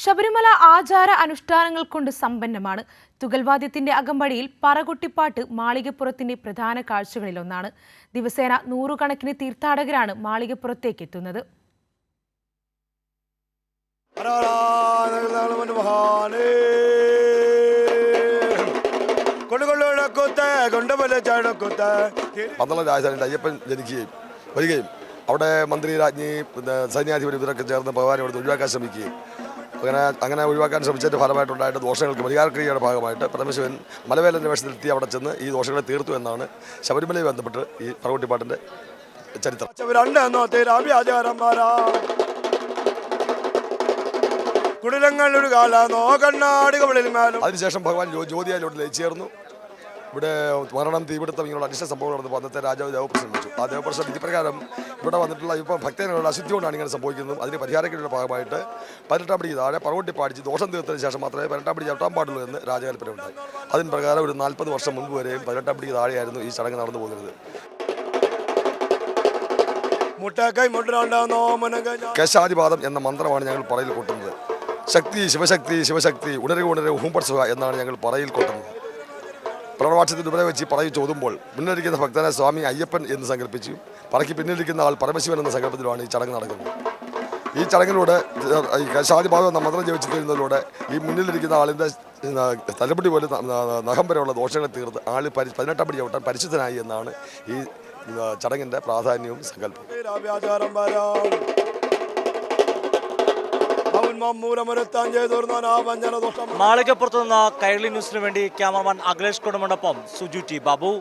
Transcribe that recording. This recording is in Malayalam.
ശബരിമല ആചാര അനുഷ്ഠാനങ്ങൾ കൊണ്ട് സമ്പന്നമാണ്. തുകൽവാദ്യത്തിന്റെ അകമ്പടിയിൽ പറകൊട്ടിപ്പാട്ട് മാളികപ്പുറത്തിന്റെ പ്രധാന കാഴ്ചകളിലൊന്നാണ്. ദിവസേന നൂറുകണക്കിന് തീർത്ഥാടകരാണ് മാളികപ്പുറത്തേക്ക് എത്തുന്നത്. അയ്യപ്പൻ ജനിക്കുകയും വരികയും അവിടെ മന്ത്രി രാജ്ഞി സൈന്യാധിപതി ഇവരൊക്കെ ചേർന്ന് ഭഗവാനെ അവിടെ ഒഴിവാക്കാൻ ശ്രമിക്കുകയും അങ്ങനെ ഒഴിവാക്കാൻ ശ്രമിച്ചതിൻ്റെ ഫലമായിട്ടുണ്ടായിട്ട് ദോഷങ്ങൾക്ക് പരിഹാരക്രിയയുടെ ഭാഗമായിട്ട് പരമശിവൻ മലവേലൻ്റെ വേഷത്തിലെത്തി അവിടെ ചെന്ന് ഈ ദോഷങ്ങളെ തീർത്തു എന്നാണ് ശബരിമലയെ ബന്ധപ്പെട്ട് ഈ പറകൊട്ടിപ്പാട്ടിൻ്റെ ചരിത്രം. അതിനുശേഷം ഭഗവാൻ ജ്യോതിയാലോട്ട് ലയിച്ചേർന്നു. ഇവിടെ മരണം, തീപിടുത്തം, ഇങ്ങനെയുള്ള അനിഷ്ട സംഭവങ്ങൾ നടന്നപ്പോൾ അന്നത്തെ രാജാവ് ദേവപ്രശ്നം വെച്ചു. ആ ദേവപ്രശ്നം വിധിപ്രകാരം ഇവിടെ വന്നിട്ടുള്ള ഇപ്പോൾ ഭക്തജനങ്ങളുടെ അശുദ്ധി കൊണ്ടാണ് ഇങ്ങനെ സംഭവിക്കുന്നതും അതിന് പരിഹാരങ്ങളുടെ ഭാഗമായിട്ട് 18 പടിക്ക് താഴെ പറകൊട്ടി പാടിച്ച് ദോഷം തീർത്തതിന് ശേഷം മാത്രമേ 18 പടി ചവിട്ടാൻ പാടുള്ളൂ എന്ന് രാജകൽപ്പന ഉണ്ടായി. അതിന് പ്രകാരം ഒരു 40 വർഷം മുമ്പ് വരെയും 18 പടിക്ക് താഴെയായിരുന്നു ഈ ചടങ്ങ് നടന്നു പോകുന്നത്. കേശാദിപാദം എന്ന മന്ത്രമാണ് ഞങ്ങൾ പറയിൽ കൊട്ടുന്നത്. ശക്തി ശിവശക്തി ശിവശക്തി ഉണരുക ഉണരുക ഹൂംപർസുക എന്നാണ് ഞങ്ങൾ പറയിൽ കൊട്ടുന്നത്. പ്രവണവാക്ഷത്തിന് ഉപരെ വെച്ച് പറയിൽ ചോതുമ്പോൾ മുന്നിലിരിക്കുന്ന ഭക്തനെ സ്വാമി അയ്യപ്പൻ എന്ന് സങ്കല്പിച്ചു, പറയ്ക്ക് പിന്നിലിരിക്കുന്ന ആൾ പരമശിവൻ എന്ന സങ്കല്പത്തിലാണ് ഈ ചടങ്ങ് നടക്കുന്നത്. ഈ ചടങ്ങിലൂടെ ഈ കേശാദിപാദം എന്ന മന്ത്രം ജപിച്ചു തരുന്നതിലൂടെ ഈ മുന്നിലിരിക്കുന്ന ആളിൻ്റെ തലമുടി പോലെ നഖം വരെയുള്ള ദോഷങ്ങളെ തീർത്ത് ആൾ 18 പടി ചവിട്ടാൻ പരിശുദ്ധനായി എന്നാണ് ഈ ചടങ്ങിൻ്റെ പ്രാധാന്യവും സങ്കല്പം. മാളികപ്പുറത്ത് നിന്ന് കൈരളി ന്യൂസിനു വേണ്ടി ക്യാമറമാൻ അഖിലേഷ് കൊടുമണ്ടൊപ്പം സുജു ടി ബാബു.